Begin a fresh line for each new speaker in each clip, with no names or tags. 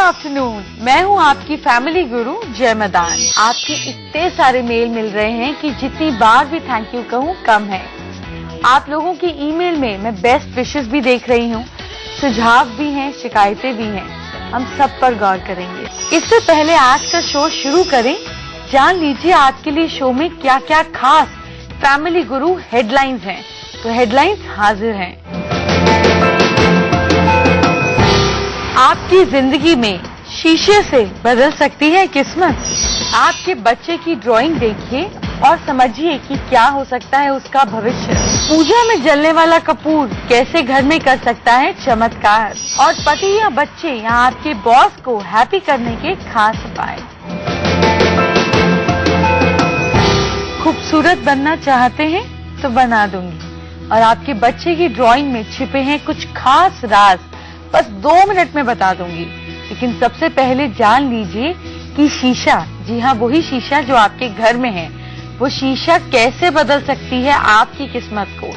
Afternoon, मैं हूँ आपकी फैमिली गुरु जय मैदान। आपके इतने सारे मेल मिल रहे हैं कि जितनी बार भी थैंक यू कहूँ कम है। आप लोगों की ईमेल में मैं बेस्ट विशेस भी देख रही हूँ, सुझाव भी हैं, शिकायतें भी हैं। हम सब पर गौर करेंगे। इससे पहले आज का शो शुरू करें, जान लीजिए आज के लिए शो में क्या क्या खास फैमिली गुरु हेडलाइंस हैं। तो हेडलाइंस हाजिर हैं। आपकी जिंदगी में शीशे से बदल सकती है किस्मत। आपके बच्चे की ड्राइंग देखिए और समझिए कि क्या हो सकता है उसका भविष्य। पूजा में जलने वाला कपूर कैसे घर में कर सकता है चमत्कार। और पति या बच्चे या आपके बॉस को हैप्पी करने के खास उपाय। खूबसूरत बनना चाहते हैं तो बना दूंगी, और आपके बच्चे की ड्राइंग में छिपे हैं कुछ खास राज, बस 2 मिनट में बता दूंगी। लेकिन सबसे पहले जान लीजिए कि शीशा, जी हाँ वही शीशा जो आपके घर में है, वो शीशा कैसे बदल सकती है आपकी किस्मत को।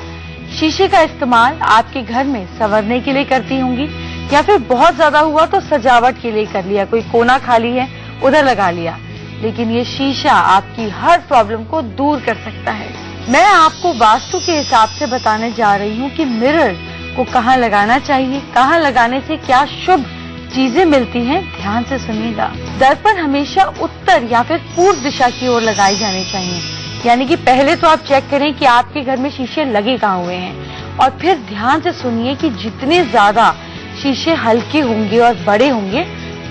शीशे का इस्तेमाल आपके घर में संवरने के लिए करती होंगी, या फिर बहुत ज्यादा हुआ तो सजावट के लिए कर लिया, कोई कोना खाली है उधर लगा लिया। लेकिन ये शीशा आपकी हर प्रॉब्लम को दूर कर सकता है। मैं आपको वास्तु के हिसाब से बताने जा रही हूँ कि मिरर को कहाँ लगाना चाहिए, कहाँ लगाने से क्या शुभ चीजें मिलती हैं। ध्यान से सुनिएगा। दर्पण हमेशा उत्तर या फिर पूर्व दिशा की ओर लगाए जाने चाहिए। यानी कि पहले तो आप चेक करें कि आपके घर में शीशे लगे कहाँ हुए हैं, और फिर ध्यान से सुनिए कि जितने ज्यादा शीशे हल्के होंगे और बड़े होंगे,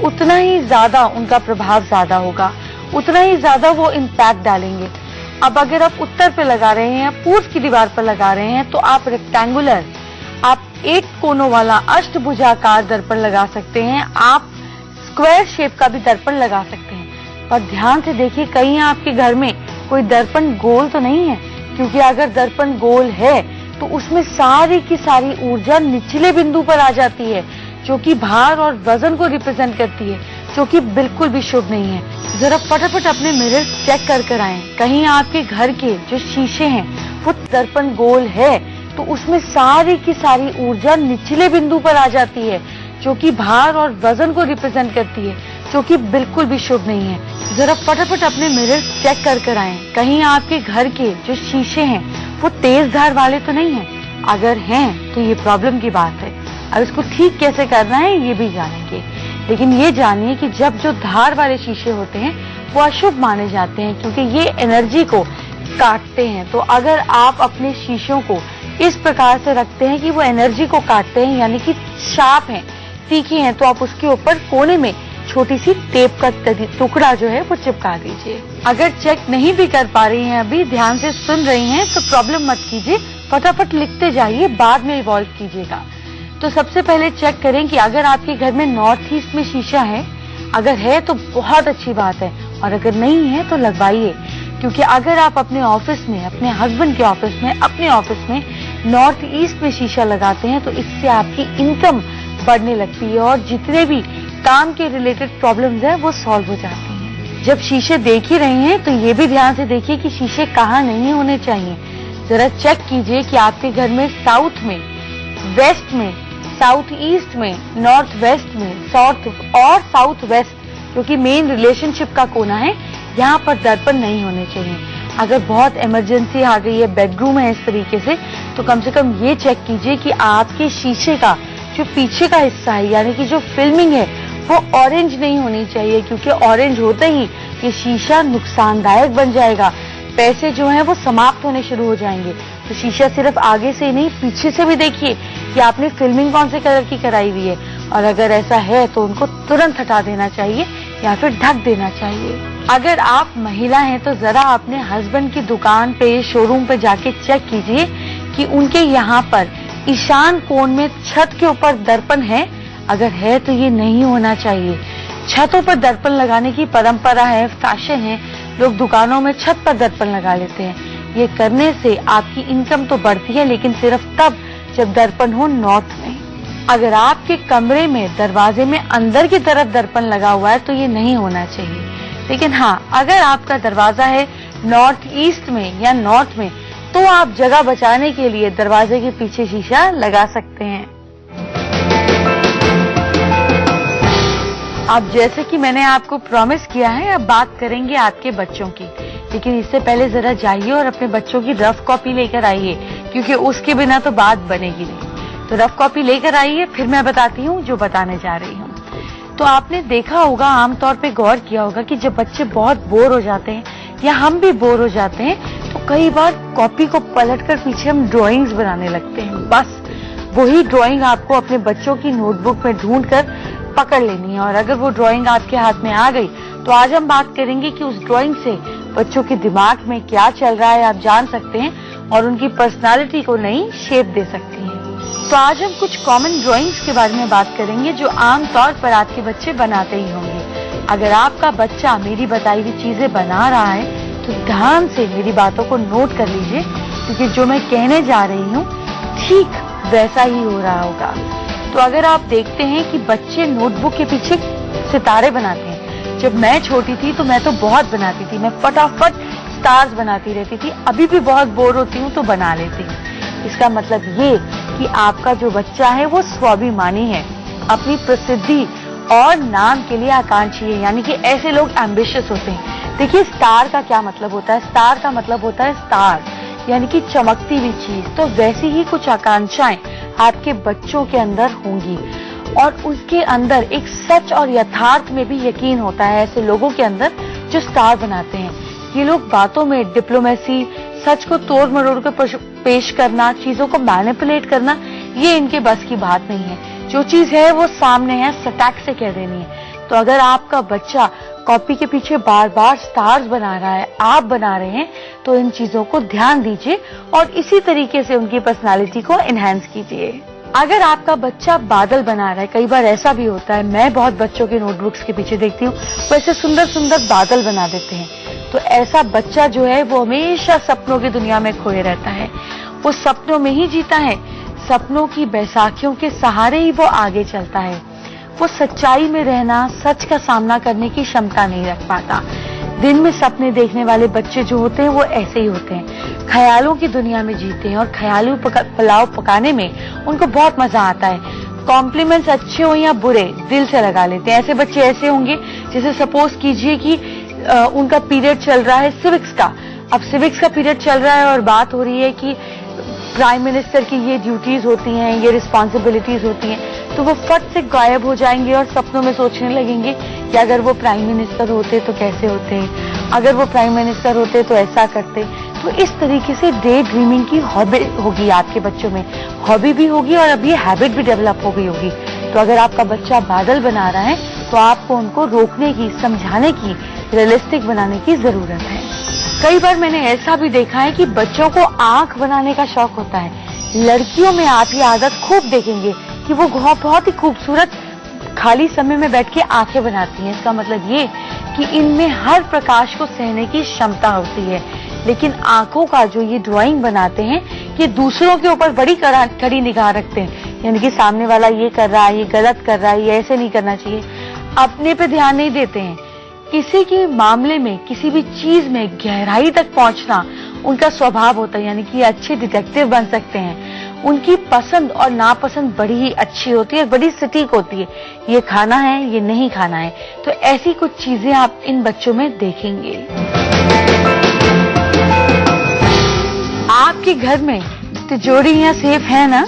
उतना ही ज्यादा उनका प्रभाव ज्यादा होगा, उतना ही ज्यादा वो इम्पैक्ट डालेंगे। अब अगर आप उत्तर पे लगा रहे हैं या पूर्व की दीवार पर लगा रहे हैं, तो आप रेक्टेंगुलर, आप 8 कोनों वाला अष्टभुजाकार दर्पण लगा सकते हैं। आप स्क्वायर शेप का भी दर्पण लगा सकते हैं। पर ध्यान से देखिए, कहीं आपके घर में कोई दर्पण गोल तो नहीं है, क्योंकि अगर दर्पण गोल है तो उसमें सारी की सारी ऊर्जा निचले बिंदु पर आ जाती है, जो कि भार और वजन को रिप्रेजेंट करती है, जो कि बिल्कुल भी शुभ नहीं है। जरा फटाफट अपने मिरर चेक कर आएं। कहीं आपके घर के जो शीशे हैं वो दर्पण गोल है तो उसमें सारी की सारी ऊर्जा निचले बिंदु पर आ जाती है, जो कि भार और वजन को रिप्रेजेंट करती है, जो कि बिल्कुल भी शुभ नहीं है। जरा फटाफट अपने मिरर चेक कर आएं। कहीं आपके घर के जो शीशे हैं वो तेज धार वाले तो नहीं है। अगर हैं तो ये प्रॉब्लम की बात है। अब इसको ठीक कैसे करना है ये भी जानेंगे। लेकिन ये जानिए कि जब जो धार वाले शीशे होते हैं वो अशुभ माने जाते हैं, क्योंकि ये एनर्जी को काटते हैं। तो अगर आप अपने शीशों को इस प्रकार से रखते हैं कि वो एनर्जी को काटते हैं, यानी कि शार्प हैं, तीखी हैं, तो आप उसके ऊपर कोने में छोटी सी टेप का टुकड़ा जो है वो चिपका दीजिए। अगर चेक नहीं भी कर पा रही हैं, अभी ध्यान से सुन रही हैं, तो प्रॉब्लम मत कीजिए, फटाफट लिखते जाइए, बाद में इवॉल्व कीजिएगा। तो सबसे पहले चेक करें कि अगर आपके घर में नॉर्थ ईस्ट में शीशा है, अगर है तो बहुत अच्छी बात है, और अगर नहीं है तो लगवाइए। क्योंकि अगर आप अपने ऑफिस में, अपने हस्बैंड के ऑफिस में, अपने ऑफिस में नॉर्थ ईस्ट में शीशा लगाते हैं तो इससे आपकी इनकम बढ़ने लगती है, और जितने भी काम के रिलेटेड प्रॉब्लम्स हैं वो सॉल्व हो जाती हैं। जब शीशे देख ही रहे हैं तो ये भी ध्यान से देखिए कि शीशे कहाँ नहीं होने चाहिए। जरा चेक कीजिए कि आपके घर में साउथ में, वेस्ट में, साउथ ईस्ट में, नॉर्थ वेस्ट में, साउथ और साउथ वेस्ट, जो कि मेन रिलेशनशिप का कोना है, यहाँ पर दर्पण नहीं होने चाहिए। अगर बहुत इमरजेंसी आ गई है, बेडरूम है इस तरीके से कम ये चेक कीजिए कि आपके शीशे का जो पीछे का हिस्सा है, यानी कि जो फिल्मिंग है, वो ऑरेंज नहीं होनी चाहिए, क्योंकि ऑरेंज होते ही ये शीशा नुकसानदायक बन जाएगा। पैसे जो हैं वो समाप्त होने शुरू हो जाएंगे। तो शीशा सिर्फ आगे से ही नहीं, पीछे से भी देखिए कि आपने फिल्मिंग कौन से कलर की कराई हुई है, और अगर ऐसा है तो उनको तुरंत हटा देना चाहिए या फिर ढक देना चाहिए। अगर आप महिला हैं तो जरा अपने हस्बैंड की दुकान पे, शोरूम पे जाके चेक कीजिए कि उनके यहाँ पर ईशान कोण में छत के ऊपर दर्पण है। अगर है तो ये नहीं होना चाहिए। छतों पर दर्पण लगाने की परंपरा है, फैशन है, लोग दुकानों में छत पर दर्पण लगा लेते हैं। ये करने से आपकी इनकम तो बढ़ती है, लेकिन सिर्फ तब जब दर्पण हो नॉर्थ में। अगर आपके कमरे में दरवाजे में अंदर की तरफ दर्पण लगा हुआ है तो ये नहीं होना चाहिए। लेकिन हाँ, अगर आपका दरवाजा है नॉर्थ ईस्ट में या नॉर्थ में, तो आप जगह बचाने के लिए दरवाजे के पीछे शीशा लगा सकते हैं। अब जैसे कि मैंने आपको प्रॉमिस किया है, अब बात करेंगे आपके बच्चों की, लेकिन इससे पहले जरा जाइए और अपने बच्चों की रफ कॉपी लेकर आइए, क्योंकि उसके बिना तो बात बनेगी नहीं। तो रफ कॉपी लेकर आइए, फिर मैं बताती हूँ जो बताने जा रही हूँ। तो आपने देखा होगा, आमतौर पे गौर किया होगा कि जब बच्चे बहुत बोर हो जाते हैं या हम भी बोर हो जाते हैं, तो कई बार कॉपी को पलटकर पीछे हम ड्राइंग्स बनाने लगते हैं। बस वही ड्राइंग आपको अपने बच्चों की नोटबुक में ढूंढकर पकड़ लेनी है, और अगर वो ड्राइंग आपके हाथ में आ गई तो आज हम बात करेंगे कि उस ड्राइंग से बच्चों के दिमाग में क्या चल रहा है आप जान सकते हैं, और उनकी पर्सनालिटी को नई शेप दे सकती हैं। तो आज हम कुछ कॉमन ड्राइंग्स के बारे में बात करेंगे जो आमतौर पर आपके बच्चे बनाते ही होंगे। अगर आपका बच्चा मेरी बताई हुई चीजें बना रहा है तो ध्यान से मेरी बातों को नोट कर लीजिए, क्योंकि जो मैं कहने जा रही हूँ ठीक वैसा ही हो रहा होगा। तो अगर आप देखते हैं कि बच्चे नोटबुक के पीछे सितारे बनाते हैं, जब मैं छोटी थी तो मैं तो बहुत बनाती थी, मैं फटाफट स्टार्स बनाती रहती थी। अभी भी बहुत बोर होती हूँ तो बना लेती हूँ। इसका मतलब ये कि आपका जो बच्चा है वो स्वाभिमानी है, अपनी प्रसिद्धि और नाम के लिए आकांक्षी है, यानी कि ऐसे लोग एम्बिशियस होते हैं। देखिए स्टार का क्या मतलब होता है, स्टार का मतलब होता है स्टार, यानी कि चमकती हुई चीज। तो वैसी ही कुछ आकांक्षाएं आपके बच्चों के अंदर होंगी, और उसके अंदर एक सच और यथार्थ में भी यकीन होता है ऐसे लोगों के अंदर जो स्टार बनाते हैं। ये लोग बातों में डिप्लोमेसी, सच को तोड़ मरोड़ कर पेश करना, चीजों को मैनिपुलेट करना, ये इनके बस की बात नहीं है। जो चीज है वो सामने है, सटाक से कह देनी है। तो अगर आपका बच्चा कॉपी के पीछे बार बार स्टार्स बना रहा है, आप बना रहे हैं, तो इन चीजों को ध्यान दीजिए और इसी तरीके से उनकी पर्सनालिटी को एनहांस कीजिए। अगर आपका बच्चा बादल बना रहा है, कई बार ऐसा भी होता है, मैं बहुत बच्चों के नोटबुक्स के पीछे देखती हूँ, वो ऐसे सुंदर सुंदर बादल बना देते हैं। तो ऐसा बच्चा जो है वो हमेशा सपनों की दुनिया में खोए रहता है, वो सपनों में ही जीता है, सपनों की बैसाखियों के सहारे ही वो आगे चलता है। वो सच्चाई में रहना, सच का सामना करने की क्षमता नहीं रख पाता। दिन में सपने देखने वाले बच्चे जो होते हैं वो ऐसे ही होते हैं, ख्यालों की दुनिया में जीते हैं, और ख्याली पुलाव पकाने में उनको बहुत मजा आता है। कॉम्प्लीमेंट्स अच्छे हो या बुरे, दिल से लगा लेते हैं। ऐसे बच्चे ऐसे होंगे, जैसे सपोज कीजिए कि उनका पीरियड चल रहा है सिविक्स का। अब सिविक्स का पीरियड चल रहा है और बात हो रही है कि प्राइम मिनिस्टर की ये ड्यूटीज होती हैं, ये रिस्पॉन्सिबिलिटीज होती हैं, तो वो फट से गायब हो जाएंगे और सपनों में सोचने लगेंगे कि अगर वो प्राइम मिनिस्टर होते तो कैसे होते, अगर वो प्राइम मिनिस्टर होते तो ऐसा करते। तो इस तरीके से डे ड्रीमिंग की हॉबी होगी आपके बच्चों में, हॉबी भी होगी और अब ये हैबिट भी डेवलप हो गई होगी। तो अगर आपका बच्चा बादल बना रहा है तो आपको उनको रोकने की, समझाने की, रियलिस्टिक बनाने की जरूरत है। कई बार मैंने ऐसा भी देखा है कि बच्चों को आंख बनाने का शौक होता है। लड़कियों में आप ये आदत खूब देखेंगे कि वो बहुत ही खूबसूरत खाली समय में बैठ के आंखें बनाती हैं। इसका मतलब ये कि इनमें हर प्रकाश को सहने की क्षमता होती है, लेकिन आंखों का जो ये ड्राइंग बनाते हैं, ये दूसरों के ऊपर बड़ी कड़ी निगाह रखते हैं, यानी कि सामने वाला ये कर रहा है, ये गलत कर रहा है, ये ऐसे नहीं करना चाहिए, अपने पे ध्यान नहीं देते हैं। किसी के मामले में, किसी भी चीज में गहराई तक पहुंचना उनका स्वभाव होता है, यानी कि अच्छे डिटेक्टिव बन सकते हैं। उनकी पसंद और नापसंद बड़ी ही अच्छी होती है, बड़ी सटीक होती है, ये खाना है, ये नहीं खाना है। तो ऐसी कुछ चीजें आप इन बच्चों में देखेंगे। आपके घर में तिजोरी या सेफ है ना?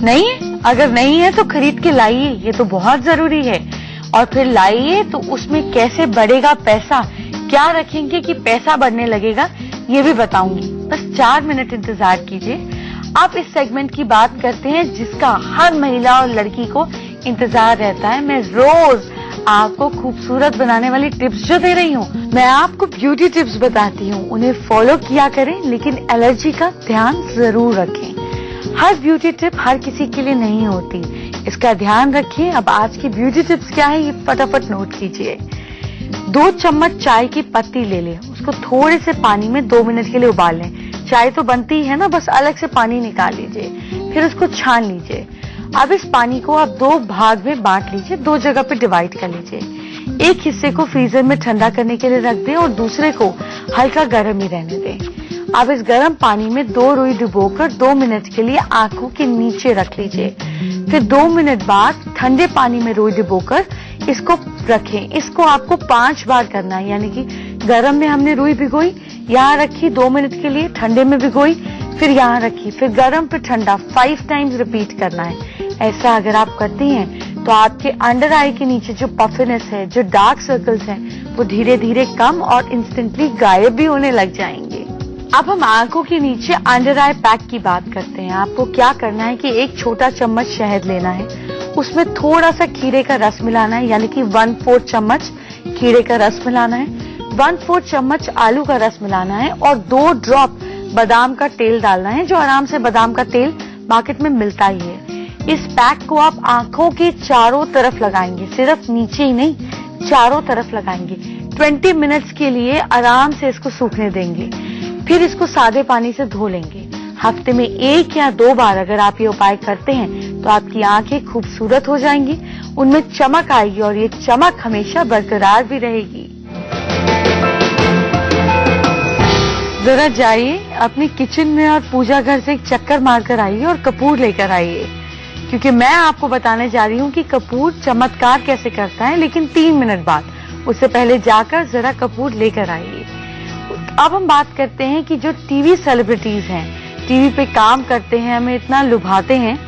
नहीं है? अगर नहीं है तो खरीद के लाइए, ये तो बहुत जरूरी है। और फिर लाइए तो उसमें कैसे बढ़ेगा पैसा, क्या रखेंगे कि पैसा बढ़ने लगेगा, ये भी बताऊंगी। बस 4 मिनट इंतजार कीजिए। आप इस सेगमेंट की बात करते हैं जिसका हर महिला और लड़की को इंतजार रहता है। मैं रोज आपको खूबसूरत बनाने वाली टिप्स जो दे रही हूँ, मैं आपको ब्यूटी टिप्स बताती हूँ, उन्हें फॉलो किया करें, लेकिन एलर्जी का ध्यान जरूर रखें। हर ब्यूटी टिप हर किसी के लिए नहीं होती, इसका ध्यान रखिए। अब आज की ब्यूटी टिप्स क्या है ये फटाफट नोट कीजिए। 2 चम्मच चाय की पत्ती ले लें, उसको थोड़े से पानी में 2 मिनट के लिए उबाल लें। चाय तो बनती है ना, बस अलग से पानी निकाल लीजिए, फिर उसको छान लीजिए। अब इस पानी को आप 2 भाग में बांट लीजिए, 2 जगह पे डिवाइड कर लीजिए। एक हिस्से को फ्रीजर में ठंडा करने के लिए रख दें और दूसरे को हल्का गर्म ही रहने दें। अब इस गर्म पानी में 2 रुई डुबोकर 2 मिनट के लिए आंखों के नीचे रख लीजिए। फिर 2 मिनट बाद ठंडे पानी में रुई डुबोकर इसको रखें। इसको आपको 5 बार करना है, यानी कि गर्म में हमने रुई भिगोई, यहाँ रखी 2 मिनट के लिए, ठंडे में भिगोई, फिर यहाँ रखी, फिर गर्म फिर ठंडा, 5 टाइम्स रिपीट करना है। ऐसा अगर आप करती हैं तो आपके अंडर आई के नीचे जो पफिनेस है, जो डार्क सर्कल्स हैं, वो धीरे धीरे कम और इंस्टेंटली गायब भी होने लग जाएंगे। अब हम आंखों के नीचे अंडर आई पैक की बात करते हैं। आपको क्या करना है कि एक छोटा चम्मच शहद लेना है, उसमें थोड़ा सा खीरे का रस मिलाना है, यानी कि 1/4 चम्मच खीरे का रस मिलाना है, 1/4 चम्मच आलू का रस मिलाना है और 2 ड्रॉप बादाम का तेल डालना है, जो आराम से बादाम का तेल मार्केट में मिलता ही है। इस पैक को आप आंखों के चारों तरफ लगाएंगे, सिर्फ नीचे ही नहीं, चारों तरफ लगाएंगे। 20 मिनट्स के लिए आराम से इसको सूखने देंगे, फिर इसको सादे पानी से धो लेंगे। हफ्ते में 1 या 2 बार अगर आप ये उपाय करते हैं तो आपकी आंखें खूबसूरत हो जाएंगी, उनमें चमक आएगी और ये चमक हमेशा बरकरार भी रहेगी। जरा जाइए अपनी किचन में और पूजा घर से एक चक्कर मारकर आइए और कपूर लेकर आइए, क्योंकि मैं आपको बताने जा रही हूँ कि कपूर चमत्कार कैसे करता है, लेकिन 3 मिनट बाद। उससे पहले जाकर जरा कपूर लेकर आइए। अब हम बात करते हैं कि जो टीवी सेलिब्रिटीज हैं, टीवी पे काम करते हैं, हमें इतना लुभाते हैं,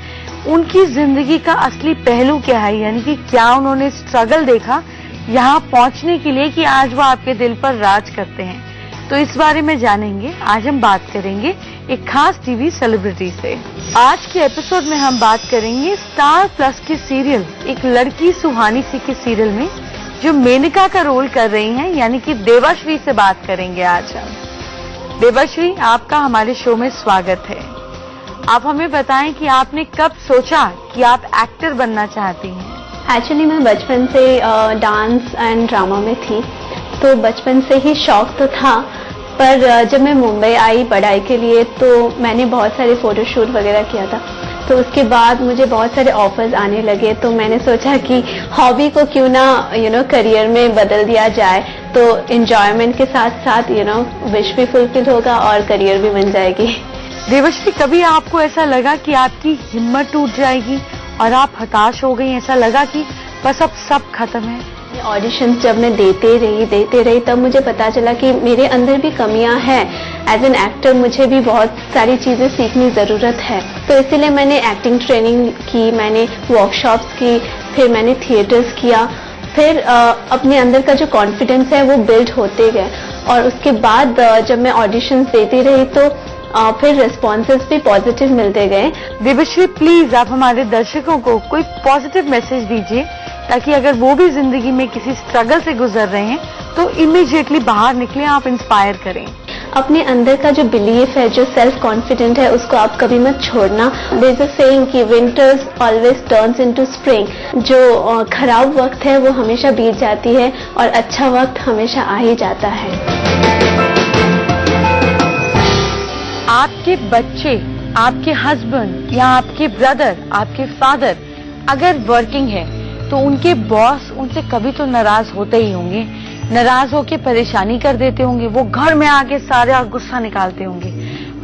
उनकी जिंदगी का असली पहलू क्या है, यानी कि क्या उन्होंने स्ट्रगल देखा यहाँ पहुंचने के लिए कि आज वो आपके दिल पर राज करते हैं। तो इस बारे में जानेंगे। आज हम बात करेंगे एक खास टीवी सेलिब्रिटी से। आज के एपिसोड में हम बात करेंगे स्टार प्लस के सीरियल एक लड़की सुहानी सी के सीरियल में जो मेनका का रोल कर रही हैं, यानी कि देवाश्री से बात करेंगे आज हम। देवाश्री, आपका हमारे शो में स्वागत है। आप हमें बताएं कि आपने कब सोचा कि आप एक्टर बनना चाहती हैं?
एक्चुअली मैं बचपन से डांस एंड ड्रामा में थी, तो बचपन से ही शौक तो था, पर जब मैं मुंबई आई पढ़ाई के लिए तो मैंने बहुत सारे फोटोशूट वगैरह किया था। तो उसके बाद मुझे बहुत सारे ऑफर्स आने लगे, तो मैंने सोचा कि हॉबी को क्यों ना करियर में बदल दिया जाए, तो एंजॉयमेंट के साथ साथ विश भी फुलफिल होगा और करियर भी बन जाएगी।
देवश्री, कभी आपको ऐसा लगा कि आपकी हिम्मत टूट जाएगी और आप हताश हो गई, ऐसा लगा कि बस अब सब खत्म है?
ऑडिशंस जब मैं देते रही तब मुझे पता चला कि मेरे अंदर भी कमियां हैं। एज एन एक्टर मुझे भी बहुत सारी चीजें सीखने जरूरत है, तो इसीलिए मैंने एक्टिंग ट्रेनिंग की, मैंने वर्कशॉप्स की, फिर मैंने थिएटर्स किया, फिर अपने अंदर का जो कॉन्फिडेंस है वो बिल्ड होते गए। और उसके बाद जब मैं ऑडिशंस देती रही तो फिर रिस्पॉन्सेस भी पॉजिटिव मिलते गए।
देवश्री, प्लीज आप हमारे दर्शकों को कोई पॉजिटिव मैसेज दीजिए, ताकि अगर वो भी जिंदगी में किसी स्ट्रगल से गुजर रहे हैं तो इमीडिएटली बाहर निकले, आप इंस्पायर करें।
अपने अंदर का जो बिलीफ है, जो सेल्फ कॉन्फिडेंट है, उसको आप कभी मत छोड़ना। देयर इज अ सेइंग कि winters always turns into spring. जो खराब वक्त है वो हमेशा बीत जाती है और अच्छा वक्त हमेशा आ ही जाता है।
आपके बच्चे, आपके हस्बैंड या आपके ब्रदर, आपके फादर अगर वर्किंग है तो उनके बॉस उनसे कभी तो नाराज होते ही होंगे, नाराज होके परेशानी कर देते होंगे, वो घर में आके सारा गुस्सा निकालते होंगे।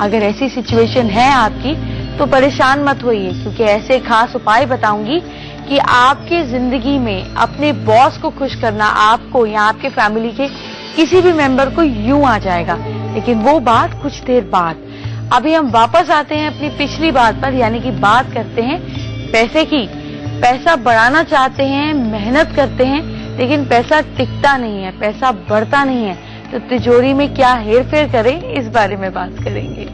अगर ऐसी सिचुएशन है आपकी तो परेशान मत होइए, क्योंकि ऐसे खास उपाय बताऊंगी कि आपके जिंदगी में अपने बॉस को खुश करना आपको या आपके फैमिली के किसी भी मेंबर को यूं आ जाएगा। लेकिन वो बात कुछ देर बाद। अभी हम वापस आते हैं अपनी पिछली बात पर, यानी कि बात करते हैं पैसे की। पैसा बढ़ाना चाहते हैं, मेहनत करते हैं, लेकिन पैसा टिकता नहीं है, पैसा बढ़ता नहीं है, तो तिजोरी में क्या हेरफेर करें, इस बारे में बात करेंगे।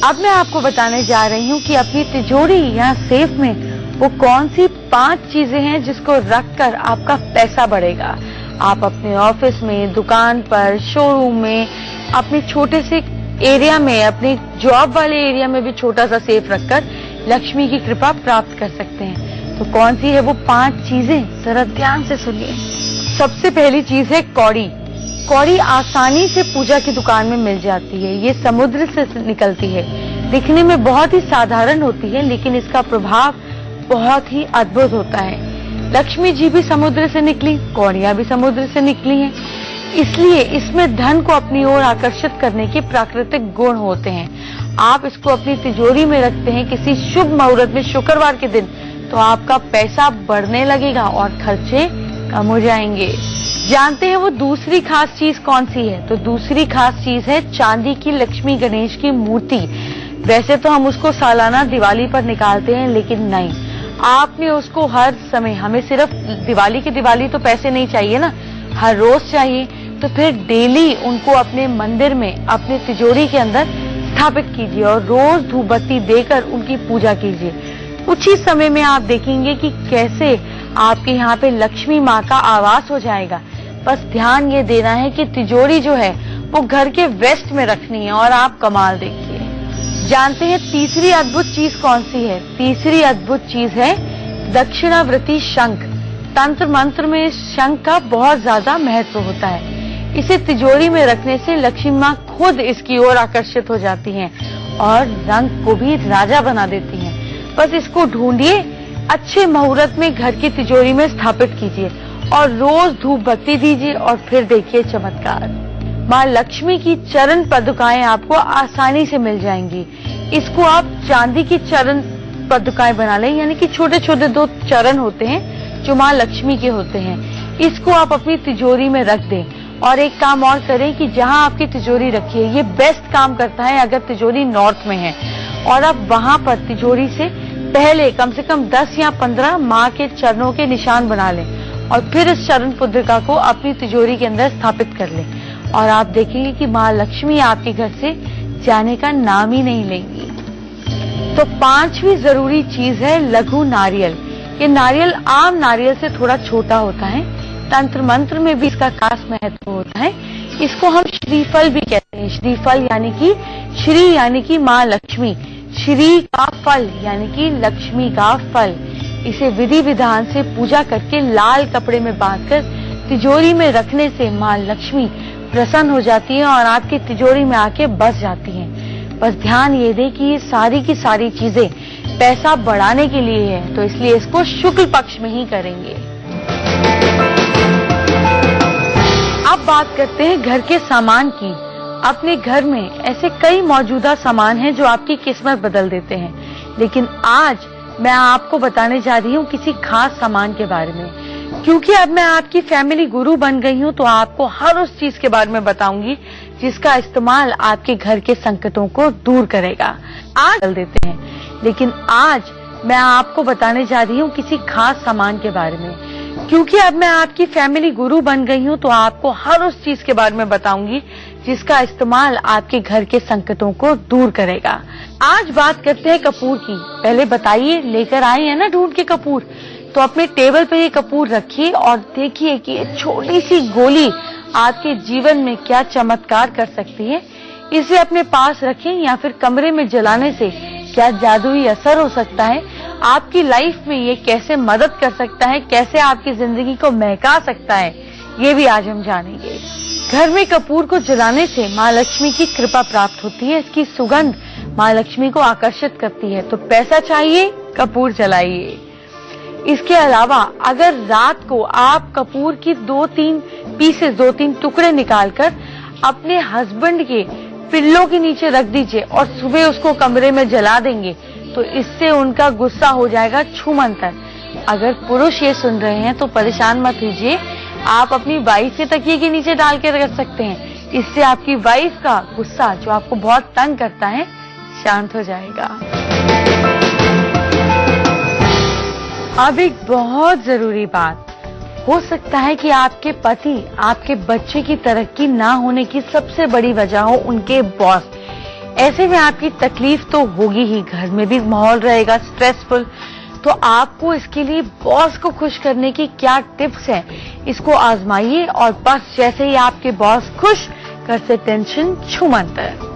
अब मैं आपको बताने जा रही हूँ कि अपनी तिजोरी या सेफ में वो कौन सी 5 चीजें हैं जिसको रखकर आपका पैसा बढ़ेगा। आप अपने ऑफिस में, दुकान पर, शोरूम में, अपने छोटे से एरिया में, अपने जॉब वाले एरिया में भी छोटा सा सेफ रखकर लक्ष्मी की कृपा प्राप्त कर सकते हैं। तो कौन सी है वो 5 चीजें, जरा ध्यान से सुनिए। सबसे पहली चीज है कौड़ी। कौड़ी आसानी से पूजा की दुकान में मिल जाती है। ये समुद्र से निकलती है, दिखने में बहुत ही साधारण होती है, लेकिन इसका प्रभाव बहुत ही अद्भुत होता है। लक्ष्मी जी भी समुद्र से निकली, कौड़ियां भी समुद्र से निकली हैं, इसलिए इसमें धन को अपनी ओर आकर्षित करने के प्राकृतिक गुण होते हैं। आप इसको अपनी तिजोरी में रखते हैं किसी शुभ मुहूर्त में, शुक्रवार के दिन, तो आपका पैसा बढ़ने लगेगा और खर्चे कम हो जाएंगे। जानते हैं वो दूसरी खास चीज कौन सी है? तो दूसरी खास चीज है चांदी की लक्ष्मी गणेश की मूर्ति। वैसे तो हम उसको सालाना दिवाली पर निकालते हैं, लेकिन नहीं, आपने उसको हर समय, हमें सिर्फ दिवाली की दिवाली तो पैसे नहीं चाहिए ना, हर रोज चाहिए। तो फिर डेली उनको अपने मंदिर में, अपने तिजोरी के अंदर स्थापित कीजिए और रोज धूप बत्ती देकर उनकी पूजा कीजिए। कुछ ही समय में आप देखेंगे कि कैसे आपके यहाँ पे लक्ष्मी माँ का आवास हो जाएगा। बस ध्यान ये देना है कि तिजोरी जो है वो घर के वेस्ट में रखनी है और आप कमाल देखिए। जानते हैं तीसरी अद्भुत चीज कौन सी है? तीसरी अद्भुत चीज है दक्षिणावर्ती शंख। तंत्र मंत्र में शंख का बहुत ज्यादा महत्व होता है। इसे तिजोरी में रखने से लक्ष्मी माँ खुद इसकी ओर आकर्षित हो जाती हैं और रंग को भी राजा बना देती हैं। बस इसको ढूंढिए, अच्छे मुहूर्त में घर की तिजोरी में स्थापित कीजिए और रोज धूप बत्ती दीजिए और फिर देखिए चमत्कार। माँ लक्ष्मी की चरण पादुकाएं आपको आसानी से मिल जाएंगी। इसको आप चांदी की चरण पादुकाएं बना लें, यानी कि छोटे छोटे 2 चरण होते हैं जो माँ लक्ष्मी के होते हैं। इसको आप अपनी तिजोरी में रख दें। और एक काम और करें कि जहां आपकी तिजोरी रखी है, ये बेस्ट काम करता है अगर तिजोरी नॉर्थ में है, और आप वहां पर तिजोरी से पहले कम से कम 10 या 15 माँ के चरणों के निशान बना लें और फिर इस चरण पुद्रिका को अपनी तिजोरी के अंदर स्थापित कर लें और आप देखेंगे कि माँ लक्ष्मी आपके घर से जाने का नाम ही नहीं लेंगी। तो 5वीं जरूरी चीज है लघु नारियल। ये नारियल आम नारियल से थोड़ा छोटा होता है। तंत्र मंत्र में भी इसका खास महत्व होता है। इसको हम श्रीफल भी कहते हैं। श्रीफल यानी कि श्री यानी कि माँ लक्ष्मी, श्री का फल यानी कि लक्ष्मी का फल। इसे विधि विधान से पूजा करके लाल कपड़े में बांधकर तिजोरी में रखने से माँ लक्ष्मी प्रसन्न हो जाती है और आपकी तिजोरी में आके बस जाती हैं। बस ध्यान ये दे कि ये सारी की सारी चीजें पैसा बढ़ाने के लिए है, तो इसलिए इसको शुक्ल पक्ष में ही करेंगे। अब बात करते हैं घर के सामान की। अपने घर में ऐसे कई मौजूदा सामान हैं जो आपकी किस्मत बदल देते हैं, लेकिन आज मैं आपको बताने जा रही हूँ किसी खास सामान के बारे में। क्योंकि अब मैं आपकी फैमिली गुरु बन गई हूँ, तो आपको हर उस चीज के बारे में बताऊंगी जिसका इस्तेमाल आपके घर के संकटों को दूर करेगा। आज बदल देते हैं, लेकिन आज मैं आपको बताने जा रही हूँ किसी खास सामान के बारे में। क्योंकि अब मैं आपकी फैमिली गुरु बन गई हूँ, तो आपको हर उस चीज के बारे में बताऊंगी जिसका इस्तेमाल आपके घर के संकटों को दूर करेगा। आज बात करते हैं कपूर की। पहले बताइए, लेकर आए हैं ना ढूंढ के कपूर? तो अपने टेबल पे ये कपूर रखिए और देखिए कि ये छोटी सी गोली आपके जीवन में क्या चमत्कार कर सकती है। इसे अपने पास रखें या फिर कमरे में जलाने से क्या जादुई असर हो सकता है, आपकी लाइफ में ये कैसे मदद कर सकता है, कैसे आपकी जिंदगी को महका सकता है, ये भी आज हम जानेंगे। घर में कपूर को जलाने से माँ लक्ष्मी की कृपा प्राप्त होती है। इसकी सुगंध माँ लक्ष्मी को आकर्षित करती है। तो पैसा चाहिए, कपूर जलाइए। इसके अलावा अगर रात को आप कपूर की 2-3 पीसेस, 2-3 टुकड़े निकालकर अपने हस्बैंड के पिल्लों के नीचे रख दीजिए और सुबह उसको कमरे में जला देंगे, तो इससे उनका गुस्सा हो जाएगा छूमंतर। अगर पुरुष ये सुन रहे हैं तो परेशान मत कीजिए, आप अपनी वाइफ के तकिए के नीचे डाल के रख सकते हैं। इससे आपकी वाइफ का गुस्सा, जो आपको बहुत तंग करता है, शांत हो जाएगा। अब एक बहुत जरूरी बात, हो सकता है कि आपके पति आपके बच्चे की तरक्की ना होने की सबसे बड़ी वजह हो उनके बॉस। ऐसे में आपकी तकलीफ तो होगी ही, घर में भी माहौल रहेगा स्ट्रेसफुल। तो आपको इसके लिए बॉस को खुश करने की क्या टिप्स हैं, इसको आजमाइए और बस जैसे ही आपके बॉस खुश, घर से टेंशन छूमंतर।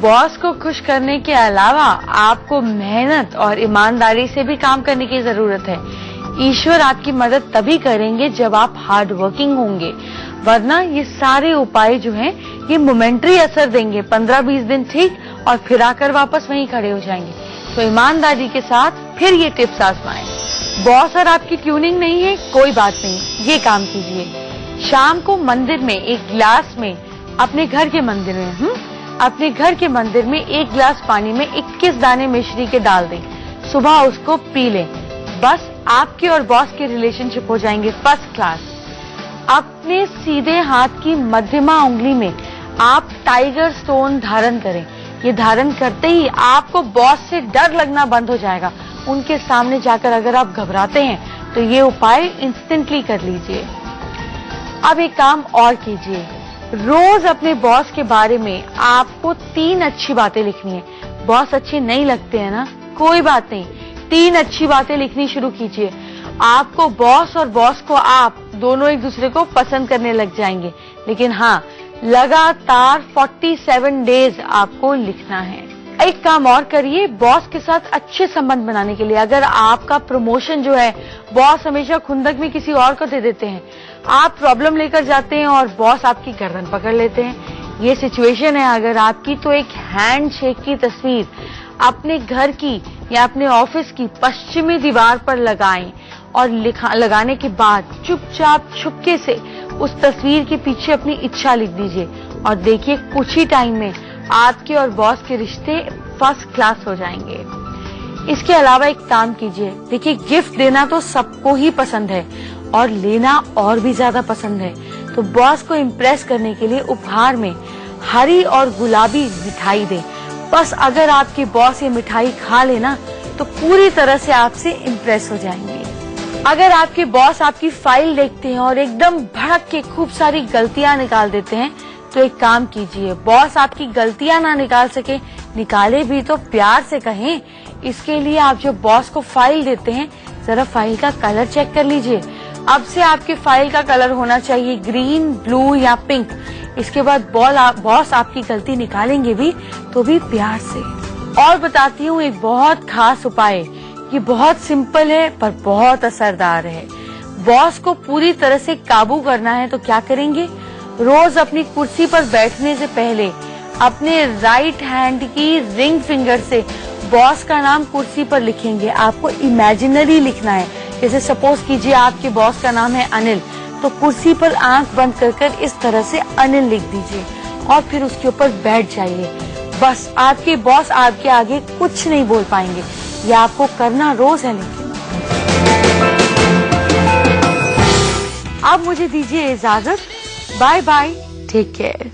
बॉस को खुश करने के अलावा आपको मेहनत और ईमानदारी से भी काम करने की जरूरत है। ईश्वर आपकी मदद तभी करेंगे जब आप हार्ड वर्किंग होंगे, वरना ये सारे उपाय जो हैं ये मोमेंटरी असर देंगे। 15-20 दिन ठीक और फिर आकर वापस वहीं खड़े हो जाएंगे। तो ईमानदारी के साथ फिर ये टिप्स आजमाएं। बॉस और आपकी ट्यूनिंग नहीं है, कोई बात नहीं, ये काम कीजिए। शाम को मंदिर में एक गिलास में, अपने घर के मंदिर में अपने घर के मंदिर में 1 गिलास पानी में 21 दाने मिश्री के डाल दें। सुबह उसको पी लें। बस आपके और बॉस के रिलेशनशिप हो जाएंगे फर्स्ट क्लास। अपने सीधे हाथ की मध्यमा उंगली में आप टाइगर स्टोन धारण करें। ये धारण करते ही आपको बॉस से डर लगना बंद हो जाएगा। उनके सामने जाकर अगर आप घबराते हैं तो ये उपाय इंस्टेंटली कर लीजिए। अब एक काम और कीजिए, रोज अपने बॉस के बारे में आपको 3 अच्छी बातें लिखनी है। बॉस अच्छे नहीं लगते हैं ना, कोई बात नहीं, 3 अच्छी बातें लिखनी शुरू कीजिए। आपको बॉस और बॉस को आप दोनों एक दूसरे को पसंद करने लग जाएंगे। लेकिन हाँ, लगातार 47 डेज आपको लिखना है। एक काम और करिए, बॉस के साथ अच्छे संबंध बनाने के लिए, अगर आपका प्रमोशन जो है बॉस हमेशा खुंदक में किसी और को दे देते हैं, आप प्रॉब्लम लेकर जाते हैं और बॉस आपकी गर्दन पकड़ लेते हैं, ये सिचुएशन है अगर आपकी, तो एक हैंड शेक की तस्वीर अपने घर की या अपने ऑफिस की पश्चिमी दीवार पर लगाएं और लगाने के बाद चुपचाप छुपके से उस तस्वीर के पीछे अपनी इच्छा लिख दीजिए और देखिए कुछ ही टाइम में आपके और बॉस के रिश्ते फर्स्ट क्लास हो जाएंगे। इसके अलावा एक काम कीजिए, देखिए गिफ्ट देना तो सबको ही पसंद है और लेना और भी ज्यादा पसंद है, तो बॉस को इम्प्रेस करने के लिए उपहार में हरी और गुलाबी मिठाई दें। बस अगर आपके बॉस ये मिठाई खा लेना तो पूरी तरह से आपसे इम्प्रेस हो जाएंगे। अगर आपके बॉस आपकी फाइल देखते हैं और एकदम भड़क के खूब सारी गलतियां निकाल देते हैं, तो एक काम कीजिए, बॉस आपकी गलतियां ना निकाल सके, निकाले भी तो प्यार से कहें। इसके लिए आप जो बॉस को फाइल देते हैं, जरा फाइल का कलर चेक कर लीजिए। अब से आपके फाइल का कलर होना चाहिए ग्रीन, ब्लू या पिंक। इसके बाद बॉस आपकी गलती निकालेंगे भी तो भी प्यार से। और बताती हूँ एक बहुत खास उपाय, ये बहुत सिंपल है पर बहुत असरदार है। बॉस को पूरी तरह से काबू करना है तो क्या करेंगे, रोज अपनी कुर्सी पर बैठने से पहले अपने राइट हैंड की रिंग फिंगर से बॉस का नाम कुर्सी पर लिखेंगे। आपको इमेजिनरी लिखना है, जैसे सपोज कीजिए आपके बॉस का नाम है अनिल, तो कुर्सी पर आंख बंद कर इस तरह से अनिल लिख दीजिए और फिर उसके ऊपर बैठ जाइए। बस आपके बॉस आपके आगे कुछ नहीं बोल पाएंगे। ये आपको करना रोज है। लेकिन अब मुझे दीजिए इजाजत, बाय बाय, टेक केयर।